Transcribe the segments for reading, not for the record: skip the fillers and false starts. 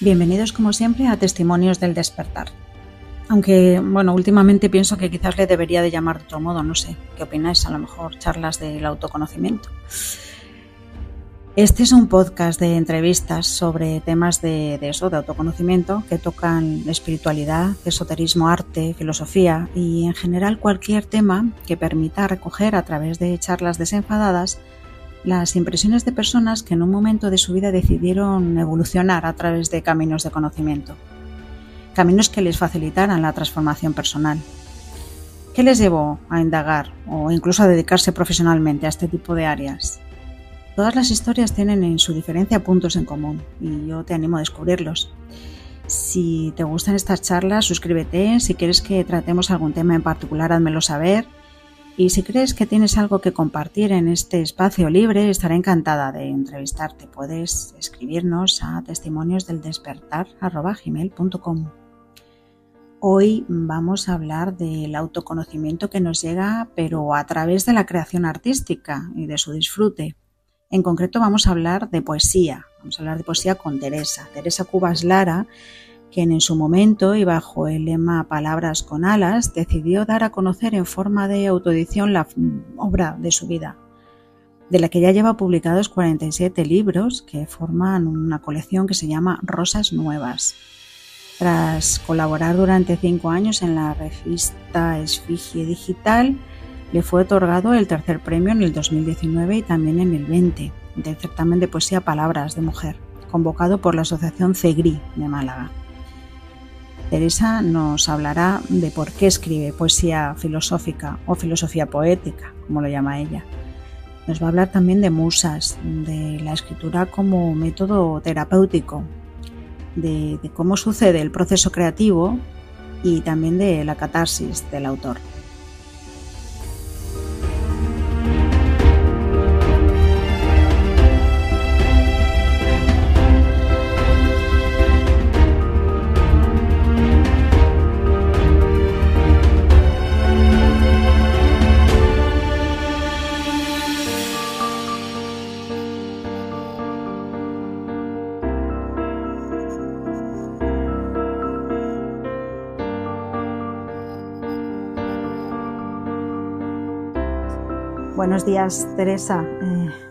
Bienvenidos como siempre a Testimonios del Despertar. Aunque, últimamente pienso que quizás le debería de llamar de otro modo, no sé, ¿qué opináis? A lo mejor charlas del autoconocimiento. Este es un podcast de entrevistas sobre temas de autoconocimiento que tocan espiritualidad, esoterismo, arte, filosofía y en general cualquier tema que permita recoger a través de charlas desenfadadas las impresiones de personas que en un momento de su vida decidieron evolucionar a través de caminos de conocimiento. Caminos que les facilitaran la transformación personal. ¿Qué les llevó a indagar o incluso a dedicarse profesionalmente a este tipo de áreas? Todas las historias tienen en su diferencia puntos en común y yo te animo a descubrirlos. Si te gustan estas charlas, suscríbete. Si quieres que tratemos algún tema en particular, házmelo saber. Y si crees que tienes algo que compartir en este espacio libre, estaré encantada de entrevistarte. Puedes escribirnos a testimoniosdeldespertar@gmail.com. Hoy vamos a hablar del autoconocimiento que nos llega, pero a través de la creación artística y de su disfrute. En concreto vamos a hablar de poesía. Vamos a hablar de poesía con Teresa Cubas Lara, quien en su momento y bajo el lema Palabras con alas decidió dar a conocer en forma de autoedición la obra de su vida, de la que ya lleva publicados 47 libros que forman una colección que se llama Rosas Nuevas. Tras colaborar durante 5 años en la revista Esfinge Digital, le fue otorgado el tercer premio en el 2019 y también en el 20 del certamen de poesía Palabras de Mujer, convocado por la Asociación CEGRI de Málaga. Teresa nos hablará de por qué escribe poesía filosófica o filosofía poética, como lo llama ella. Nos va a hablar también de musas, de la escritura como método terapéutico, de cómo sucede el proceso creativo y también de la catarsis del autor. Buenos días, Teresa.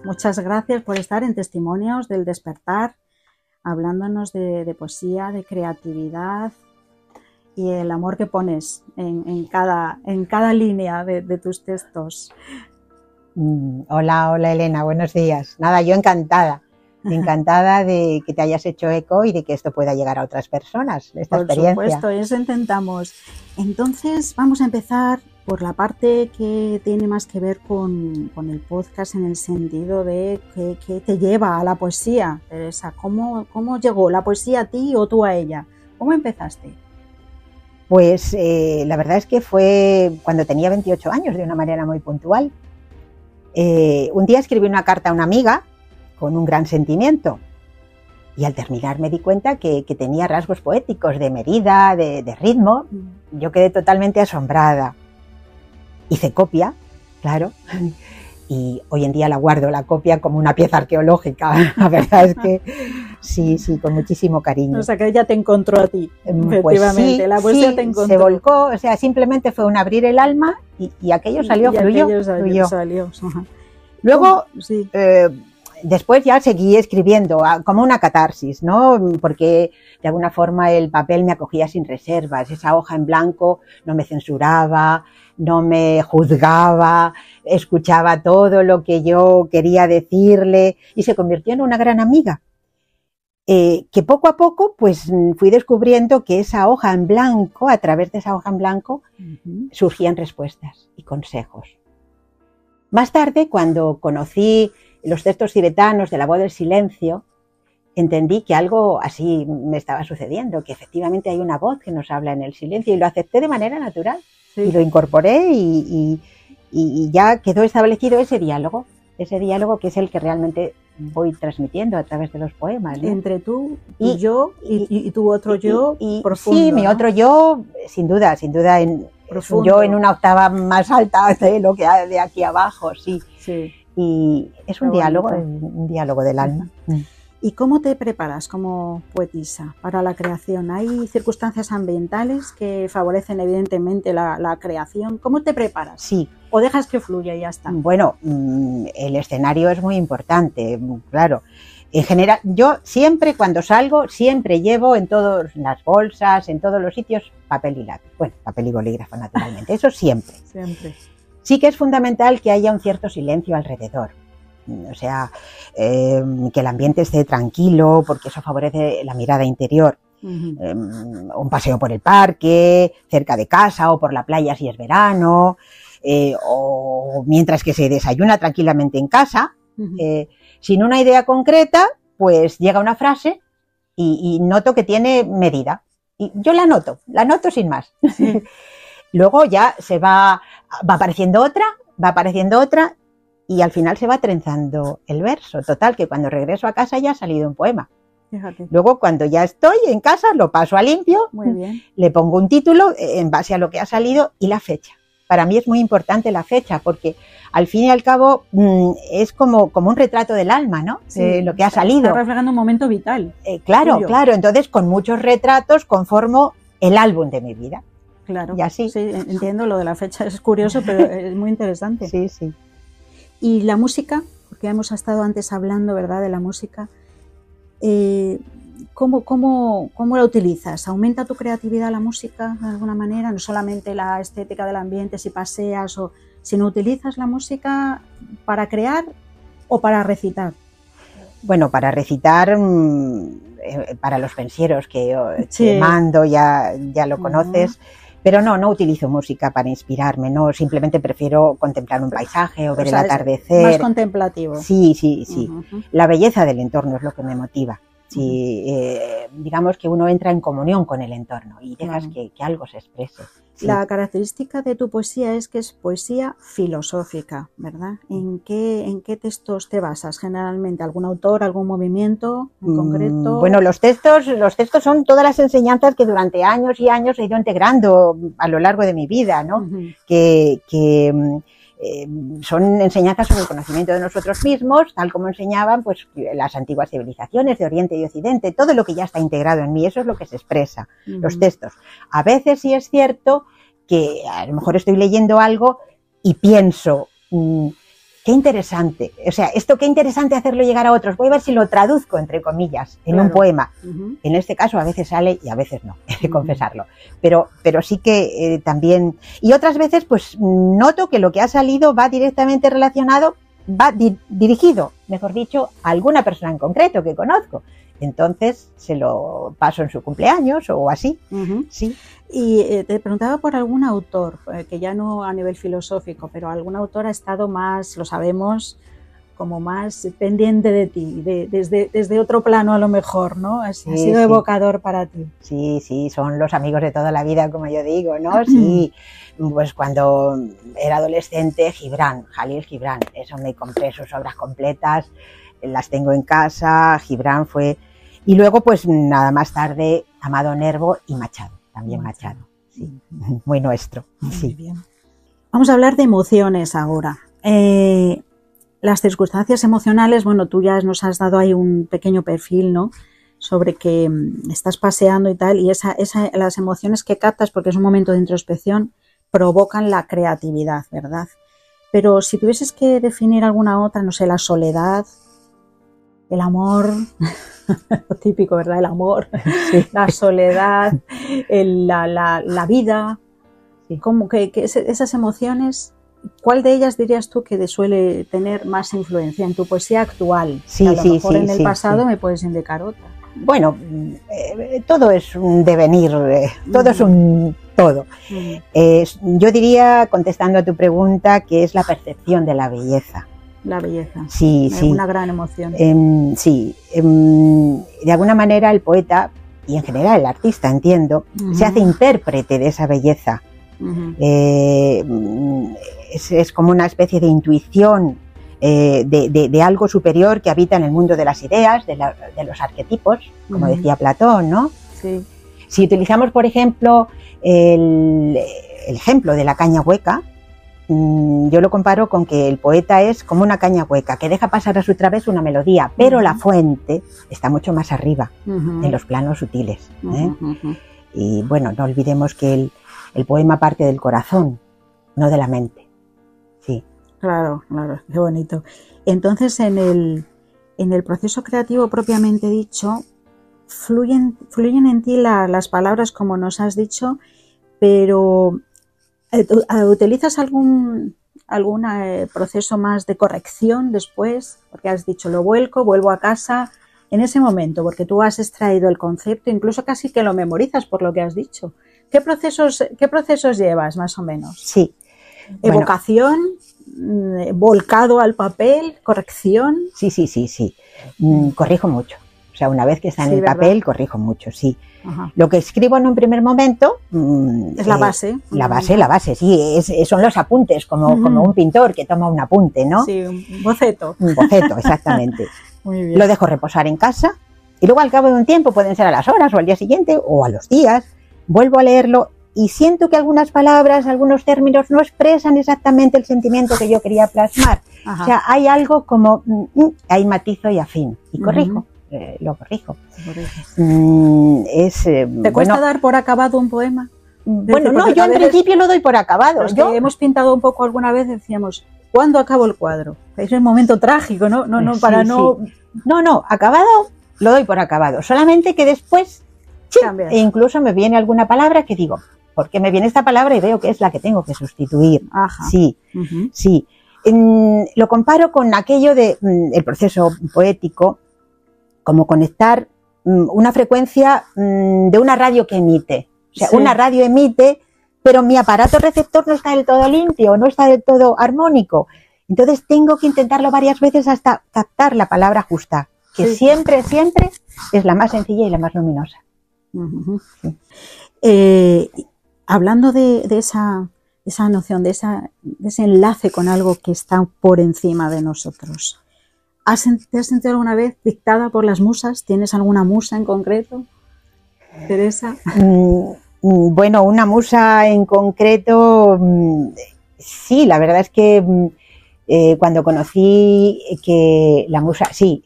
Muchas gracias por estar en Testimonios del Despertar, hablándonos de poesía, de creatividad y el amor que pones en cada línea de tus textos. Hola Elena, buenos días. Nada, yo encantada de que te hayas hecho eco y de que esto pueda llegar a otras personas, esta experiencia. Por supuesto, eso intentamos. Entonces vamos a empezar por la parte que tiene más que ver con el podcast, en el sentido de que te lleva a la poesía, Teresa. ¿Cómo llegó la poesía a ti o tú a ella? ¿Cómo empezaste? Pues la verdad es que fue cuando tenía 28 años, de una manera muy puntual. Un día escribí una carta a una amiga con un gran sentimiento y al terminar me di cuenta que tenía rasgos poéticos, de medida, de ritmo. Yo quedé totalmente asombrada. Hice copia, claro, y hoy en día la guardo, la copia, como una pieza arqueológica. La verdad es que sí, con muchísimo cariño. O sea, que ella te encontró a ti, efectivamente. Pues sí, la poesía te encontró. Se volcó, o sea, simplemente fue un abrir el alma y aquello salió, fluyó. Luego, sí. Después ya seguí escribiendo como una catarsis, ¿no? Porque de alguna forma el papel me acogía sin reservas, esa hoja en blanco no me censuraba, no me juzgaba, escuchaba todo lo que yo quería decirle y se convirtió en una gran amiga. Que poco a poco pues fui descubriendo que esa hoja en blanco, a través de esa hoja en blanco, surgían respuestas y consejos. Más tarde, cuando conocí los textos tibetanos de la voz del silencio, entendí que algo así me estaba sucediendo, que efectivamente hay una voz que nos habla en el silencio, y lo acepté de manera natural. Sí. Y lo incorporé y ya quedó establecido ese diálogo que es el que realmente voy transmitiendo a través de los poemas, ¿no? Entre tú y yo y tu otro yo profundo. Sí, mi otro yo, sin duda, profundo. Yo en una octava más alta de lo que hay de aquí abajo, sí. Y es un diálogo del alma. ¿Y cómo te preparas como poetisa para la creación? ¿Hay circunstancias ambientales que favorecen evidentemente la creación? ¿Cómo te preparas? Sí. ¿O dejas que fluya y ya está? Bueno, el escenario es muy importante, claro. En general, yo siempre cuando salgo, siempre llevo en todas las bolsas, en todos los sitios, papel y lápiz. Bueno, papel y bolígrafo, naturalmente, eso siempre. Siempre. Sí que es fundamental que haya un cierto silencio alrededor. O sea, que el ambiente esté tranquilo, porque eso favorece la mirada interior. Un paseo por el parque, cerca de casa o por la playa si es verano, o mientras que se desayuna tranquilamente en casa, sin una idea concreta, pues llega una frase y noto que tiene medida. Y yo la noto sin más. Sí. Luego ya va apareciendo otra, y al final se va trenzando el verso. Total, que cuando regreso a casa ya ha salido un poema. Fíjate. Luego, cuando ya estoy en casa, lo paso a limpio, muy bien, le pongo un título en base a lo que ha salido y la fecha. Para mí es muy importante la fecha, porque al fin y al cabo es como un retrato del alma, ¿no? Sí, lo que ha salido. Está reflejando un momento vital. Claro. Entonces, con muchos retratos conformo el álbum de mi vida. Claro. Y así. Sí, entiendo lo de la fecha, es curioso, pero es muy interesante. Sí, sí. Y la música, porque hemos estado antes hablando, ¿verdad?, de la música. ¿Cómo la utilizas? ¿Aumenta tu creatividad la música de alguna manera? No solamente la estética del ambiente, si paseas, sino utilizas la música para crear o para recitar. Bueno, para recitar, para los pensieros que mando, ya lo conoces. Pero no utilizo música para inspirarme, no, simplemente prefiero contemplar un paisaje o ver el atardecer. Más contemplativo. Sí. La belleza del entorno es lo que me motiva. Sí, digamos que uno entra en comunión con el entorno y dejas que algo se exprese. Sí. La característica de tu poesía es que es poesía filosófica, ¿verdad? ¿En qué textos te basas generalmente? ¿Algún autor, algún movimiento en concreto? Bueno, los textos son todas las enseñanzas que durante años y años he ido integrando a lo largo de mi vida, ¿no? Son enseñanzas sobre el conocimiento de nosotros mismos, tal como enseñaban pues las antiguas civilizaciones de Oriente y Occidente, todo lo que ya está integrado en mí, eso es lo que se expresa, los textos. A veces sí es cierto que a lo mejor estoy leyendo algo y pienso, qué interesante, o sea, esto qué interesante hacerlo llegar a otros, voy a ver si lo traduzco, entre comillas, en un poema. En este caso a veces sale y a veces no, he de confesarlo, pero sí que también, y otras veces pues noto que lo que ha salido va directamente relacionado, va dirigido, mejor dicho, a alguna persona en concreto que conozco. Entonces se lo paso en su cumpleaños o así. Sí. Y te preguntaba por algún autor, que ya no a nivel filosófico, pero algún autor ha estado más, lo sabemos, como más pendiente de ti, desde otro plano a lo mejor, ¿no? Ha sido evocador para ti. Sí, son los amigos de toda la vida, como yo digo, ¿no? Sí, pues cuando era adolescente, Jalil Gibran, eso me compré sus obras completas, las tengo en casa, Gibran fue... Y luego, pues nada más tarde, Amado Nervo y Machado, también Machado, sí, muy nuestro. Muy bien. Vamos a hablar de emociones ahora. Las circunstancias emocionales, bueno, tú ya nos has dado ahí un pequeño perfil, ¿no?, sobre que estás paseando y tal, y las emociones que captas, porque es un momento de introspección, provocan la creatividad, ¿verdad? Pero si tuvieses que definir alguna otra, no sé, la soledad, el amor, lo típico, ¿verdad? El amor, la soledad, la vida, como que esas emociones, ¿cuál de ellas dirías tú que suele tener más influencia en tu poesía actual? Sí, a lo mejor en el pasado me puedes indicar otra. Bueno, todo es un devenir, todo es un todo. Yo diría, contestando a tu pregunta, que es la percepción de la belleza. La belleza. Sí. Una gran emoción. De alguna manera el poeta, y en general el artista, entiendo, se hace intérprete de esa belleza. Es como una especie de intuición de algo superior que habita en el mundo de las ideas, de los arquetipos, como decía Platón, ¿no? Sí. Si utilizamos, por ejemplo, el ejemplo de la caña hueca, yo lo comparo con que el poeta es como una caña hueca, que deja pasar a su través una melodía, pero la fuente está mucho más arriba, en los planos sutiles. Y bueno, no olvidemos que el poema parte del corazón, no de la mente. Sí. Claro, claro, qué bonito. Entonces, en el proceso creativo propiamente dicho, fluyen en ti las palabras como nos has dicho, pero ¿utilizas algún proceso más de corrección después? Porque has dicho, lo vuelvo a casa en ese momento, porque tú has extraído el concepto, incluso casi que lo memorizas por lo que has dicho. ¿Qué procesos llevas, más o menos? Sí. Evocación, volcado al papel, corrección. Sí. Corrijo mucho. O sea, una vez que está en el papel, corrijo mucho, sí. Ajá. Lo que escribo en un primer momento... es la base. La base, sí. Son los apuntes, como un pintor que toma un apunte, ¿no? Sí, un boceto. Un boceto, exactamente. Muy bien. Lo dejo reposar en casa y luego al cabo de un tiempo, pueden ser a las horas o al día siguiente o a los días, vuelvo a leerlo y siento que algunas palabras, algunos términos no expresan exactamente el sentimiento que yo quería plasmar. Ajá. O sea, hay algo como... ahí matizo y afino y corrijo. Lo corrijo. ¿Te cuesta dar por acabado un poema? Bueno, no, yo en principio lo doy por acabado. Yo hemos pintado un poco alguna vez, decíamos, ¿cuándo acabo el cuadro? Es el momento trágico, ¿no? No, acabado lo doy por acabado. Solamente que después, e incluso me viene alguna palabra que digo, ¿por qué me viene esta palabra? Y veo que es la que tengo que sustituir. Ajá. Sí. Lo comparo con aquello de el proceso poético, como conectar una frecuencia de una radio que emite. O sea, una radio emite, pero mi aparato receptor no está del todo limpio, no está del todo armónico. Entonces tengo que intentarlo varias veces hasta captar la palabra justa, que siempre es la más sencilla y la más luminosa. Hablando de esa noción, de ese enlace con algo que está por encima de nosotros, ¿te has sentido alguna vez dictada por las musas? ¿Tienes alguna musa en concreto, Teresa? Bueno, una musa en concreto, sí, la verdad es que cuando conocí que la musa, sí,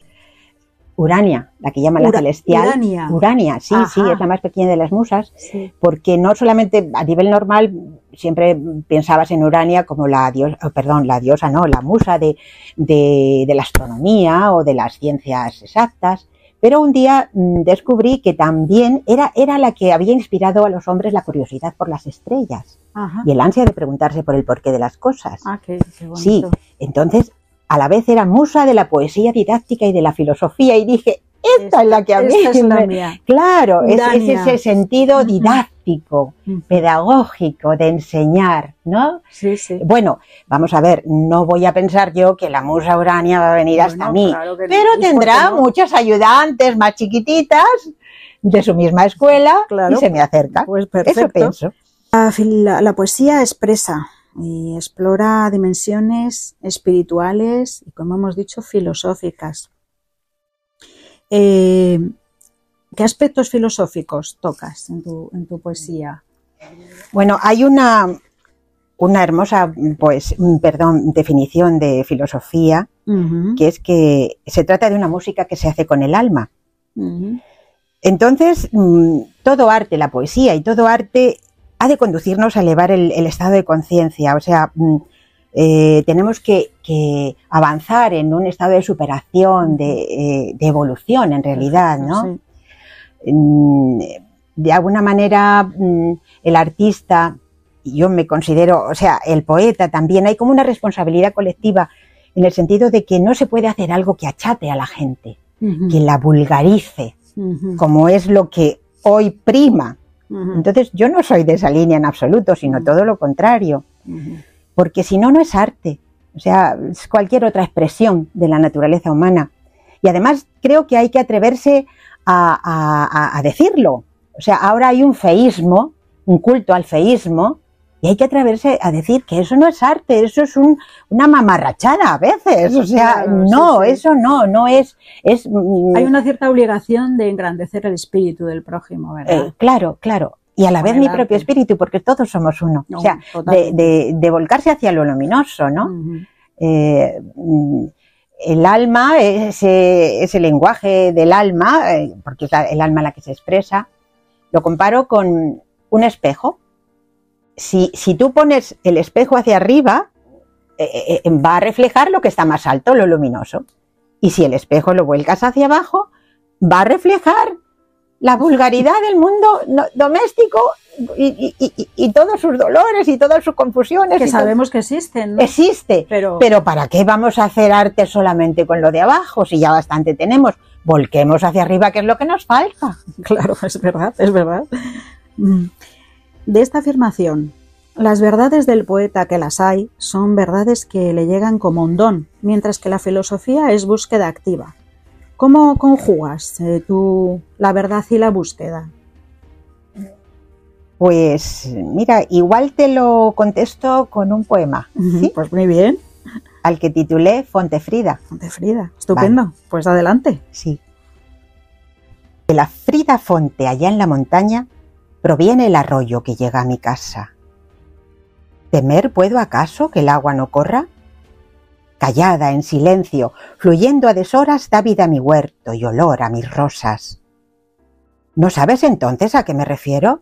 Urania, la que llaman la celestial. Urania, sí, es la más pequeña de las musas, porque no solamente a nivel normal siempre pensabas en Urania como la musa de la astronomía o de las ciencias exactas, pero un día descubrí que también era la que había inspirado a los hombres la curiosidad por las estrellas y el ansia de preguntarse por el porqué de las cosas. Qué bonito. Sí, entonces a la vez era musa de la poesía didáctica y de la filosofía y dije, esta es la que a mí es la mía. Claro, es ese sentido didáctico, pedagógico de enseñar, ¿no? Sí. Bueno, vamos a ver, no voy a pensar yo que la musa Urania va a venir hasta mí, claro pero tendrá muchas ayudantes más chiquititas de su misma escuela y se me acerca. Pues perfecto. Eso pienso. La poesía expresa y explora dimensiones espirituales y, como hemos dicho, filosóficas. ¿Qué aspectos filosóficos tocas en tu poesía? Bueno, hay una hermosa definición de filosofía, que es que se trata de una música que se hace con el alma. Entonces, todo arte, la poesía y todo arte ha de conducirnos a elevar el estado de conciencia, o sea, tenemos que avanzar en un estado de superación, de evolución en realidad, ¿no? Sí. De alguna manera el artista, yo me considero, o sea, el poeta también, hay como una responsabilidad colectiva en el sentido de que no se puede hacer algo que achate a la gente, que la vulgarice, como es lo que hoy prima. Entonces yo no soy de esa línea en absoluto, sino todo lo contrario, porque si no, no es arte, o sea, es cualquier otra expresión de la naturaleza humana. Y además creo que hay que atreverse a decirlo. O sea, ahora hay un feísmo, un culto al feísmo, y hay que atreverse a decir que eso no es arte, eso es una mamarrachada a veces. O sea, claro, eso no es... Hay una cierta obligación de engrandecer el espíritu del prójimo, ¿verdad? Claro. y a la vez el mi arte. propio espíritu, porque todos somos uno. No, O sea, totalmente. de volcarse hacia lo luminoso, ¿no? Ujú. El alma, ese lenguaje del alma, porque es el alma la que se expresa, lo comparo con un espejo. Si tú pones el espejo hacia arriba, va a reflejar lo que está más alto, lo luminoso. Y si el espejo lo vuelcas hacia abajo, va a reflejar la vulgaridad del mundo doméstico y todos sus dolores y todas sus confusiones. Que sabemos que existen, ¿no? Existe, pero ¿para qué vamos a hacer arte solamente con lo de abajo? Si ya bastante tenemos, volquemos hacia arriba, que es lo que nos falta. Claro, es verdad, es verdad. De esta afirmación, las verdades del poeta, que las hay, son verdades que le llegan como un don, mientras que la filosofía es búsqueda activa. ¿Cómo conjugas tú la verdad y la búsqueda? Pues mira, igual te lo contesto con un poema, ¿sí? Pues muy bien. Al que titulé Fontefrida. Fontefrida, estupendo. Vale. Pues adelante. Sí. De la frida fonte allá en la montaña proviene el arroyo que llega a mi casa. ¿Temer puedo acaso que el agua no corra? Callada, en silencio, fluyendo a deshoras, da vida a mi huerto y olor a mis rosas. ¿No sabes entonces a qué me refiero?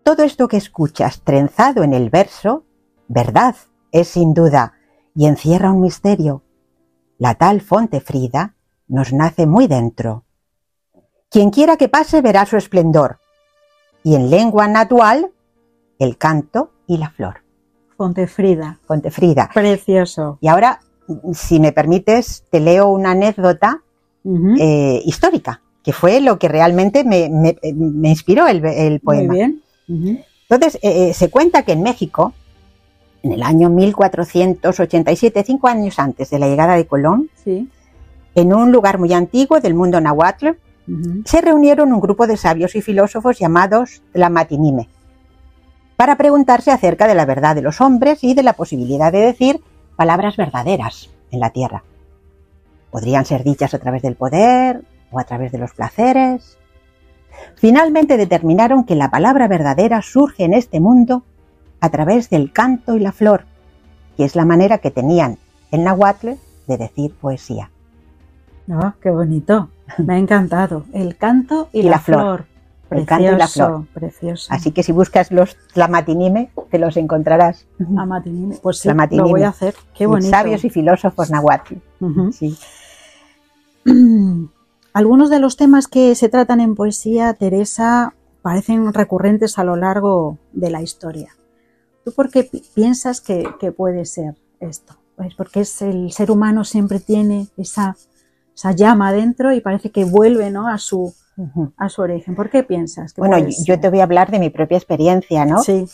Todo esto que escuchas trenzado en el verso, verdad es sin duda, y encierra un misterio. La tal Fontefrida nos nace muy dentro. Quien quiera que pase verá su esplendor, y en lengua natural, el canto y la flor. Fontefrida. Fontefrida. Precioso. Y ahora, si me permites, te leo una anécdota histórica, que fue lo que realmente me inspiró el poema. Muy bien. Entonces, se cuenta que en México, en el año 1487, 5 años antes de la llegada de Colón, sí, en un lugar muy antiguo del mundo náhuatl, se reunieron un grupo de sabios y filósofos llamados Tlamatínime, para preguntarse acerca de la verdad de los hombres y de la posibilidad de decir palabras verdaderas en la tierra. Podrían ser dichas a través del poder o a través de los placeres. Finalmente determinaron que la palabra verdadera surge en este mundo a través del canto y la flor, que es la manera que tenían en náhuatl de decir poesía. Oh, qué bonito, me ha encantado. El canto y la flor. El canto y la flor. Precioso. Así que si buscas los Tlamatínime, te los encontrarás. Tlamatínime, pues sí, lo voy a hacer. Qué bonito. Sabios y filósofos náhuatl. Sí. Algunos de los temas que se tratan en poesía, Teresa, parecen recurrentes a lo largo de la historia. ¿Tú por qué piensas que puede ser esto? Pues porque el ser humano siempre tiene esa llama dentro y parece que vuelve, ¿no?, a su origen. ¿Por qué piensas? Bueno, yo te voy a hablar de mi propia experiencia, ¿no? Sí.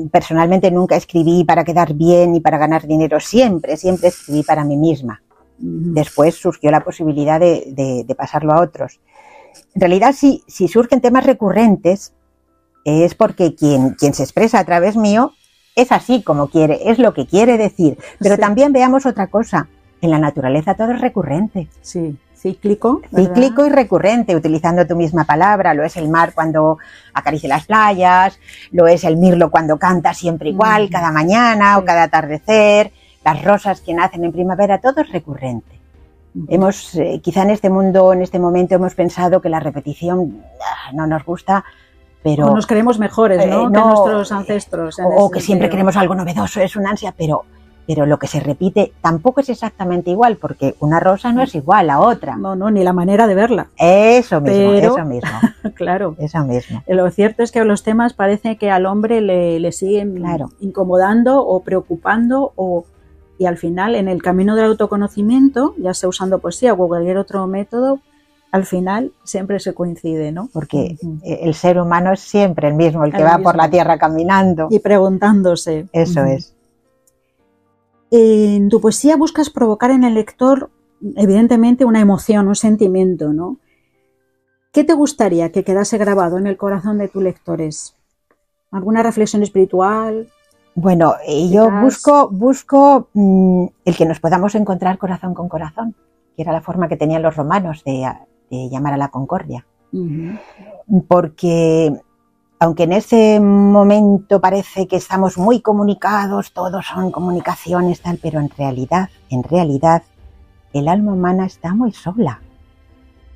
Personalmente nunca escribí para quedar bien y para ganar dinero, siempre escribí para mí misma. Después surgió la posibilidad de pasarlo a otros. En realidad, si surgen temas recurrentes, es porque quien se expresa a través mío es así como quiere, es lo que quiere decir. Pero también veamos otra cosa. En la naturaleza todo es recurrente. Sí, cíclico. ¿verdad? Cíclico y recurrente, utilizando tu misma palabra. Lo es el mar cuando acaricia las playas, lo es el mirlo cuando canta siempre igual, cada mañana o cada atardecer, las rosas que nacen en primavera, todo es recurrente. Quizá en este mundo, en este momento, hemos pensado que la repetición no nos gusta, pero... O nos creemos mejores, ¿no?, que nuestros ancestros. O que siempre queremos algo novedoso, es una ansia, pero lo que se repite tampoco es exactamente igual, porque una rosa no es igual a otra. No, ni la manera de verla. Eso mismo. Claro. Eso mismo. Lo cierto es que los temas parece que al hombre le siguen incomodando o preocupando y al final, en el camino del autoconocimiento, ya sea usando poesía o cualquier otro método, al final siempre se coincide, ¿no? Porque el ser humano es siempre el mismo, el que va por la tierra caminando. Y preguntándose. Eso es. En tu poesía buscas provocar en el lector, evidentemente, una emoción, un sentimiento, ¿no? ¿Qué te gustaría que quedase grabado en el corazón de tus lectores? ¿Alguna reflexión espiritual? Bueno, yo busco el que nos podamos encontrar corazón con corazón, que era la forma que tenían los romanos de llamar a la concordia. Porque aunque en ese momento parece que estamos muy comunicados, todos son comunicaciones, tal, pero en realidad, el alma humana está muy sola,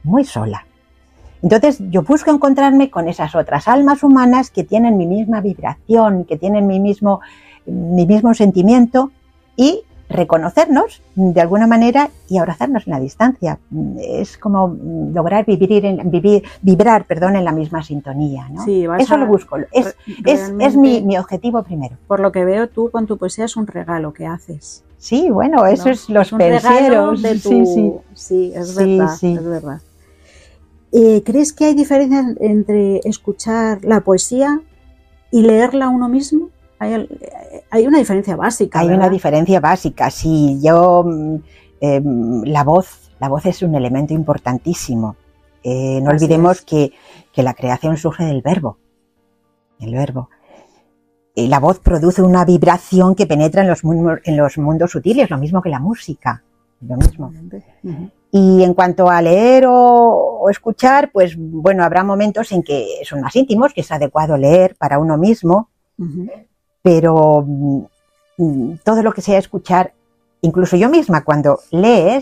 muy sola. Entonces yo busco encontrarme con esas otras almas humanas que tienen mi misma vibración, que tienen mi mismo sentimiento, y reconocernos de alguna manera y abrazarnos en la distancia. Es como lograr vibrar en la misma sintonía, ¿no? Sí, eso lo busco. Es mi objetivo primero. Por lo que veo, tú con tu poesía es un regalo que haces. Sí, bueno, eso, ¿no? Es los penseros. Sí, es verdad. ¿Crees que hay diferencia entre escuchar la poesía y leerla uno mismo? Hay una diferencia básica, ¿verdad? Hay una diferencia básica, sí. La voz es un elemento importantísimo. No olvidemos que la creación surge del verbo. El verbo. La voz produce una vibración que penetra en los mundos sutiles, lo mismo que la música. Lo mismo. Y en cuanto a leer o escuchar, pues bueno, habrá momentos en que son más íntimos, que es adecuado leer para uno mismo, pero todo lo que sea escuchar, incluso yo misma cuando leo,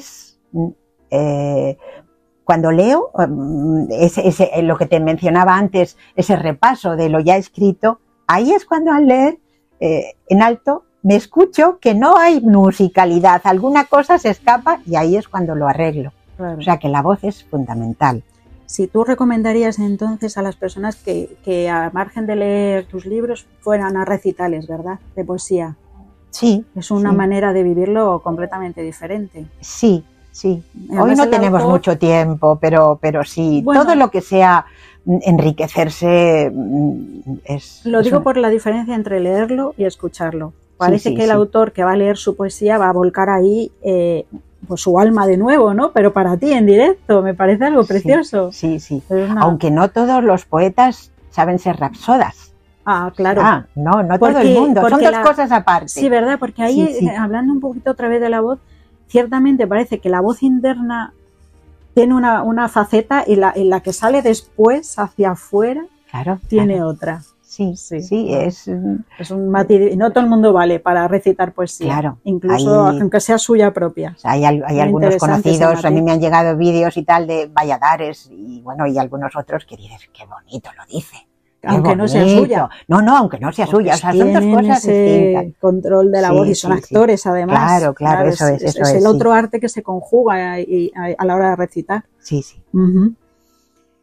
lo que te mencionaba antes, ese repaso de lo ya escrito, ahí es cuando al leer en alto me escucho que no hay musicalidad, alguna cosa se escapa y ahí es cuando lo arreglo. Claro. O sea que la voz es fundamental. Si tú recomendarías entonces a las personas que a margen de leer tus libros fueran a recitales, ¿verdad? De poesía. Sí. Es una manera de vivirlo completamente diferente. Sí. Además, hoy no tenemos mucho tiempo, pero sí, bueno, todo lo que sea enriquecerse es... Lo digo por la diferencia entre leerlo y escucharlo. Parece que el autor que va a leer su poesía va a volcar ahí pues su alma de nuevo, ¿no? Pero para ti, en directo, me parece algo precioso. Sí. Aunque no todos los poetas saben ser rapsodas. Ah, claro. No todo el mundo, son dos cosas aparte. Sí, ¿verdad? Porque ahí, hablando un poquito otra vez de la voz, ciertamente parece que la voz interna tiene una faceta y la que sale después, hacia afuera, tiene otra. Sí, es un matiz. No todo el mundo vale para recitar poesía, claro, incluso aunque sea suya propia. O sea, hay algunos conocidos, a mí me han llegado vídeos y tal de Valladares y bueno, y algunos otros que dices, qué bonito lo dice. Aunque no sea suya. No, aunque no sea suya. O sea, son dos cosas distintas. Control de la voz y son actores, además. Claro, eso es. Es el otro arte que se conjuga a la hora de recitar. Sí.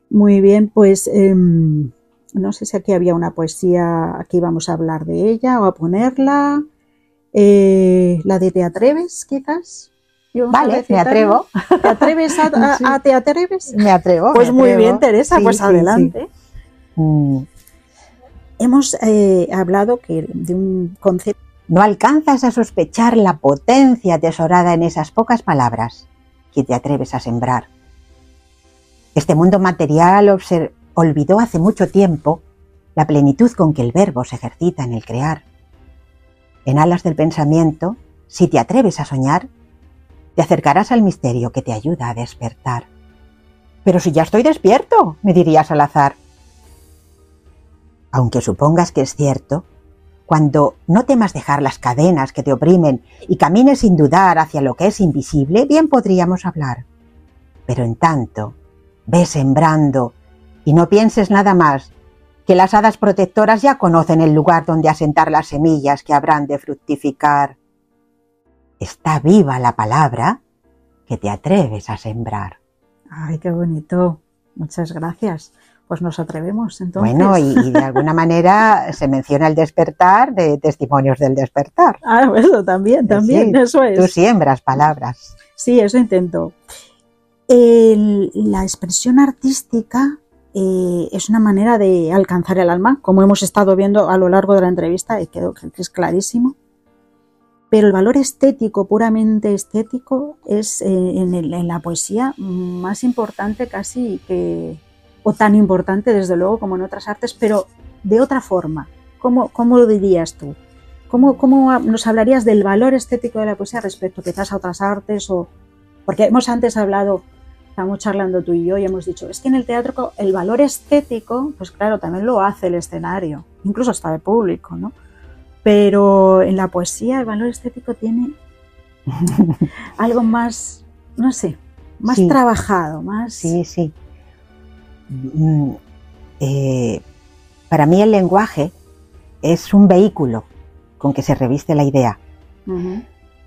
Muy bien, pues no sé si aquí había una poesía, aquí vamos a hablar de ella o a ponerla. La de ¿Te atreves, quizás? Vale, me atrevo. ¿Te atreves a ¿Te atreves? Me atrevo. Pues muy bien, Teresa, pues adelante. Hemos hablado de un concepto. No alcanzas a sospechar la potencia atesorada en esas pocas palabras que te atreves a sembrar. Este mundo material olvidó hace mucho tiempo la plenitud con que el verbo se ejercita en el crear. En alas del pensamiento, si te atreves a soñar, te acercarás al misterio que te ayuda a despertar. Pero si ya estoy despierto, me dirías al azar. Aunque supongas que es cierto, cuando no temas dejar las cadenas que te oprimen y camines sin dudar hacia lo que es invisible, bien podríamos hablar. Pero en tanto, ve sembrando y no pienses nada más, que las hadas protectoras ya conocen el lugar donde asentar las semillas que habrán de fructificar. Está viva la palabra que te atreves a sembrar. Ay, qué bonito. Muchas gracias. Pues nos atrevemos, entonces. Bueno, y de alguna manera se menciona el despertar de Testimonios del Despertar. Ah, eso también, sí, eso es. Tú siembras palabras. Sí, eso intento. La expresión artística es una manera de alcanzar el alma, como hemos estado viendo a lo largo de la entrevista, y creo que es clarísimo. Pero el valor estético, puramente estético, es en la poesía más importante casi o tan importante desde luego como en otras artes, pero de otra forma. ¿Cómo lo dirías tú? ¿Cómo nos hablarías del valor estético de la poesía respecto quizás a otras artes? Porque hemos antes hablado Estamos charlando tú y yo y hemos dicho, es que en el teatro el valor estético, pues claro, también lo hace el escenario, incluso hasta el público, ¿no? Pero en la poesía el valor estético tiene algo más, no sé, más Sí. trabajado, más... Sí, sí. Para mí el lenguaje es un vehículo con que se reviste la idea. Ujú.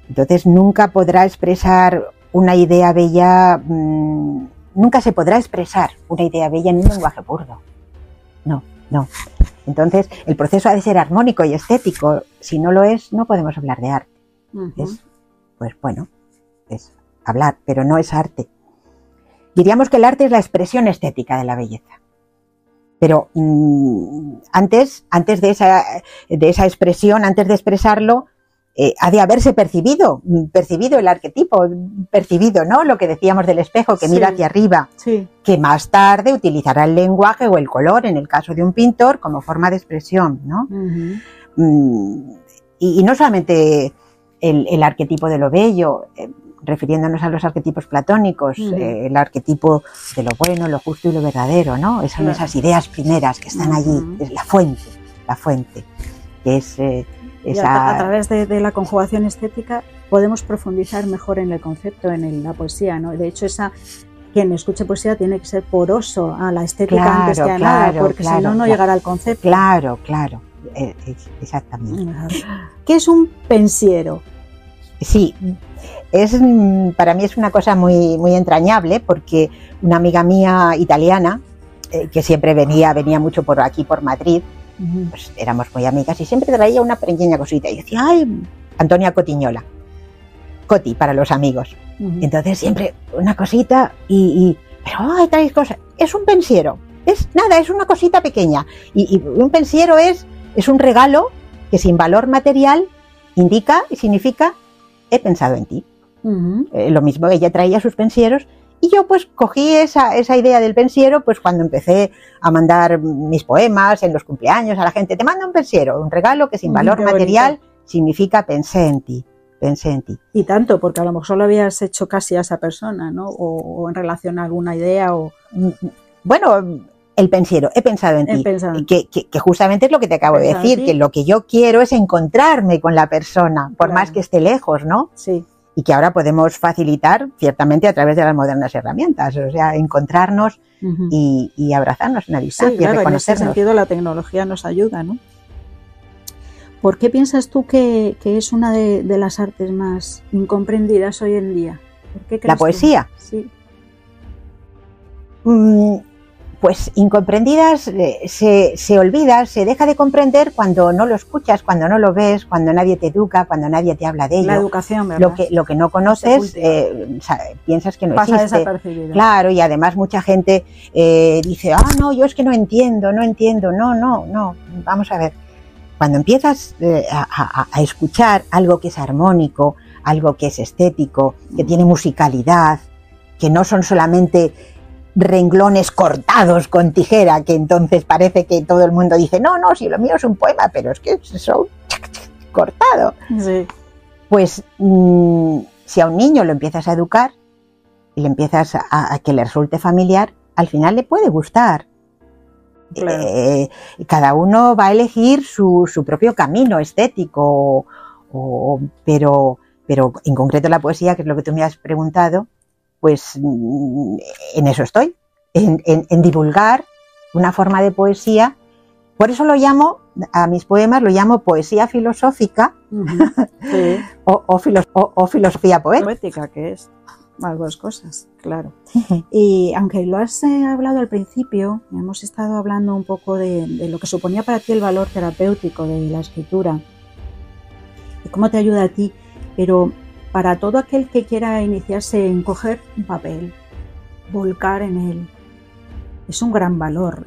Entonces nunca podrá expresar una idea bella, nunca se podrá expresar una idea bella en un lenguaje burdo. No, no. Entonces el proceso ha de ser armónico y estético. Si no lo es, no podemos hablar de arte. Ujú. Es, pues bueno, es hablar, pero no es arte. Diríamos que el arte es la expresión estética de la belleza. Pero antes de esa expresión, antes de expresarlo, ha de haberse percibido el arquetipo, percibido, ¿no? Lo que decíamos del espejo que Sí. mira hacia arriba, Sí. que más tarde utilizará el lenguaje o el color, en el caso de un pintor, como forma de expresión, ¿no? Ujú. Y no solamente el arquetipo de lo bello, refiriéndonos a los arquetipos platónicos, Ujú. el arquetipo de lo bueno, lo justo y lo verdadero, ¿no? Son Claro. esas ideas primeras que están allí, Ujú. es la fuente, que es Y esa... a través de la conjugación estética podemos profundizar mejor en el concepto, en la poesía, ¿no? De hecho, quien escuche poesía tiene que ser poroso a la estética Claro, antes que a nada, claro, porque si claro, no, no claro. llegará al concepto. Claro, exactamente. ¿Qué es un pensiero? Sí, para mí es una cosa muy, muy entrañable, porque una amiga mía italiana, que siempre venía mucho por aquí, por Madrid, pues éramos muy amigas y siempre traía una pequeña cosita y decía, ay, Antonia Cotiñola, Coti para los amigos. Entonces siempre una cosita pero ay, traes cosas, es un pensiero, es nada, es una cosita pequeña y un pensiero es un regalo que sin valor material indica y significa he pensado en ti. Lo mismo, ella traía sus pensieros y yo pues cogí esa idea del pensiero pues cuando empecé a mandar mis poemas en los cumpleaños a la gente, te mando un pensiero, un regalo que sin valor material significa pensé en ti. Y tanto, porque a lo mejor lo habías hecho casi a esa persona, ¿no? O en relación a alguna idea o... Bueno, el pensiero, he pensado en ti, que justamente es lo que te acabo de decir, que lo que yo quiero es encontrarme con la persona, por más que esté lejos, ¿no? Sí. Y que ahora podemos facilitar ciertamente a través de las modernas herramientas, o sea, encontrarnos y abrazarnos en la distancia, sí, claro, reconocernos. En ese sentido la tecnología nos ayuda, ¿no? ¿Por qué piensas tú que es una de las artes más incomprendidas hoy en día? ¿Por qué crees ¿La poesía? Tú? Sí. Pues incomprendidas se olvida, se deja de comprender cuando no lo escuchas, cuando no lo ves, cuando nadie te educa, cuando nadie te habla de ello. La educación, ¿verdad? Lo que no conoces, piensas que no pasa existe. Desapercibido. Claro, y además mucha gente dice, no, yo es que no entiendo. No, vamos a ver. Cuando empiezas a escuchar algo que es armónico, algo que es estético, que tiene musicalidad, que no son solamente renglones cortados con tijera, que entonces parece que todo el mundo dice, no, si lo mío es un poema, pero es que son cortado. Sí. Pues si a un niño lo empiezas a educar y le empiezas a que le resulte familiar, al final le puede gustar. Claro. Cada uno va a elegir su propio camino estético, pero en concreto la poesía, que es lo que tú me has preguntado, pues en eso estoy, en divulgar una forma de poesía. Por eso a mis poemas lo llamo poesía filosófica Sí. o filosofía poética, que es ambas cosas, claro. Y aunque lo has hablado al principio, hemos estado hablando un poco de lo que suponía para ti el valor terapéutico de la escritura y cómo te ayuda a ti, pero para todo aquel que quiera iniciarse en coger un papel, volcar en él, es un gran valor.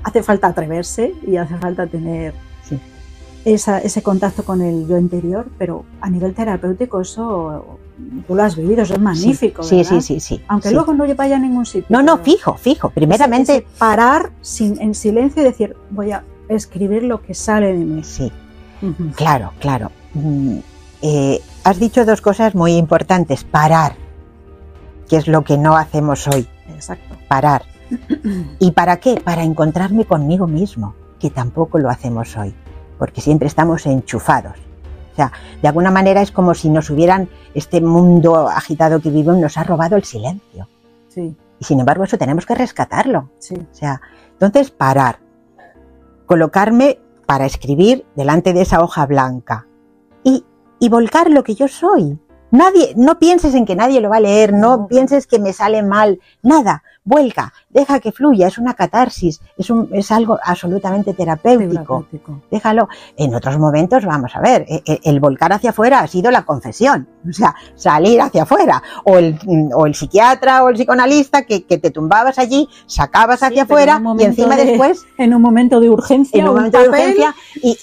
Hace falta atreverse y hace falta tener ese contacto con el yo interior, pero a nivel terapéutico eso tú lo has vivido, eso es magnífico. Sí. Aunque luego no vaya a ningún sitio. No, fijo. Primeramente ese parar en silencio y decir, voy a escribir lo que sale de mí. Sí, claro. Has dicho dos cosas muy importantes. Parar. que es lo que no hacemos hoy. Exacto. Parar. ¿Y para qué? Para encontrarme conmigo mismo, que tampoco lo hacemos hoy, porque siempre estamos enchufados. O sea, de alguna manera es como si nos hubieran, este mundo agitado que vivimos nos ha robado el silencio. Sí. Y sin embargo eso tenemos que rescatarlo. Sí. O sea, entonces parar, colocarme para escribir delante de esa hoja blanca y volcar lo que yo soy. No pienses en que nadie lo va a leer, no pienses que me sale mal, nada, vuelca, deja que fluya, es una catarsis, es algo absolutamente terapéutico. Déjalo. En otros momentos, vamos a ver, el volcar hacia afuera ha sido la confesión, o sea, salir hacia afuera, o el psiquiatra o el psicoanalista que te tumbabas allí, sacabas hacia afuera y encima después... En un momento de urgencia, en un momento de urgencia y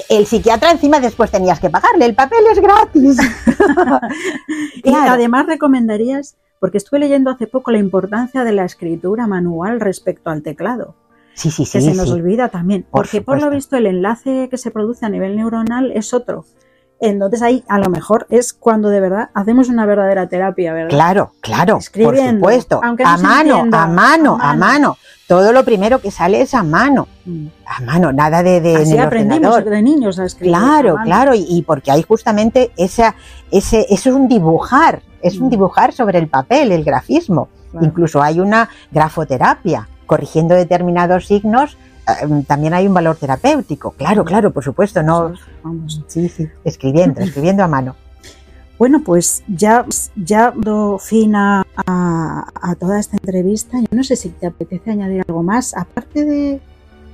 el psiquiatra encima después tenías que pagarle, el papel es gratis. Y claro. Además recomendarías, porque estuve leyendo hace poco la importancia de la escritura manual respecto al teclado. Sí, que se nos olvida también, porque por lo visto el enlace que se produce a nivel neuronal es otro. Entonces ahí a lo mejor es cuando de verdad hacemos una verdadera terapia, ¿verdad? Claro, por supuesto, aunque a mano. Todo lo primero que sale es a mano. A mano, nada de así aprendimos de niños a escribir. Claro, y porque hay justamente ese es un dibujar, sobre el papel, el grafismo. Claro. Incluso hay una grafoterapia, corrigiendo determinados signos. También hay un valor terapéutico, claro, por supuesto, no. Vamos. Sí, escribiendo a mano. Bueno, pues ya do fin a toda esta entrevista. Yo no sé si te apetece añadir algo más, aparte de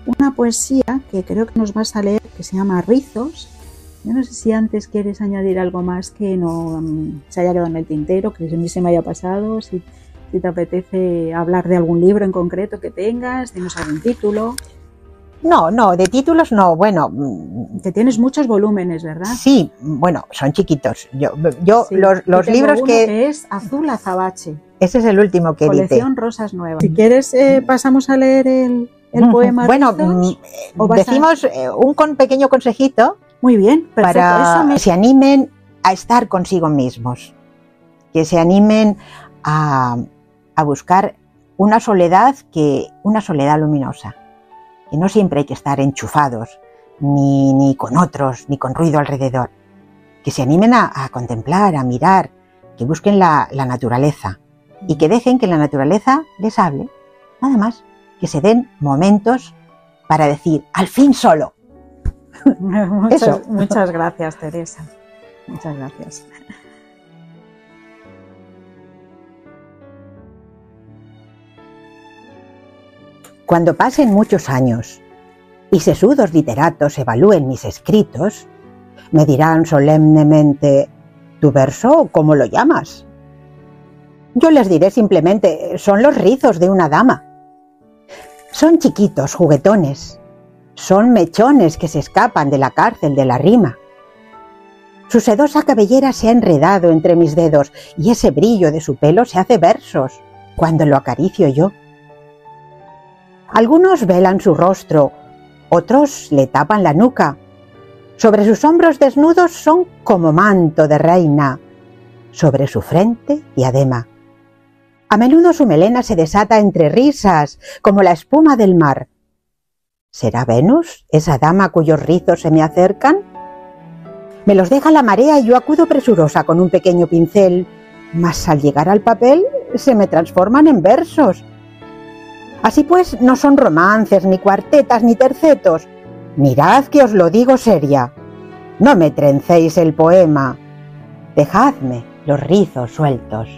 una poesía que creo que nos vas a leer, que se llama Rizos. Yo no sé si antes quieres añadir algo más que no se haya quedado en el tintero, que a mí se me haya pasado, si te apetece hablar de algún libro en concreto que tengas, dinos algún título. No, de títulos no, bueno... Que tienes muchos volúmenes, ¿verdad? Sí, bueno, son chiquitos. Yo sí, los libros que es Azul Azabache. Ese es el último que edité. Colección Rosas Nuevas. Si quieres, pasamos a leer el poema. Bueno, decimos un pequeño consejito. Muy bien, perfecto. Para que se animen a estar consigo mismos. Que se animen a buscar una soledad luminosa. Que no siempre hay que estar enchufados, ni con otros, ni con ruido alrededor. Que se animen a contemplar, a mirar, que busquen la naturaleza y que dejen que la naturaleza les hable, nada más. Que se den momentos para decir, al fin solo. Muchas gracias, Teresa. Muchas gracias. Cuando pasen muchos años y sesudos literatos evalúen mis escritos, me dirán solemnemente, ¿tu verso cómo lo llamas? Yo les diré simplemente, son los rizos de una dama. Son chiquitos, juguetones, son mechones que se escapan de la cárcel de la rima. Su sedosa cabellera se ha enredado entre mis dedos y ese brillo de su pelo se hace versos cuando lo acaricio yo. Algunos velan su rostro, otros le tapan la nuca. Sobre sus hombros desnudos son como manto de reina, sobre su frente diadema. A menudo su melena se desata entre risas, como la espuma del mar. ¿Será Venus, esa dama cuyos rizos se me acercan? Me los deja la marea y yo acudo presurosa con un pequeño pincel, mas al llegar al papel se me transforman en versos. Así pues, no son romances, ni cuartetas, ni tercetos. Mirad que os lo digo seria. No me trencéis el poema. Dejadme los rizos sueltos.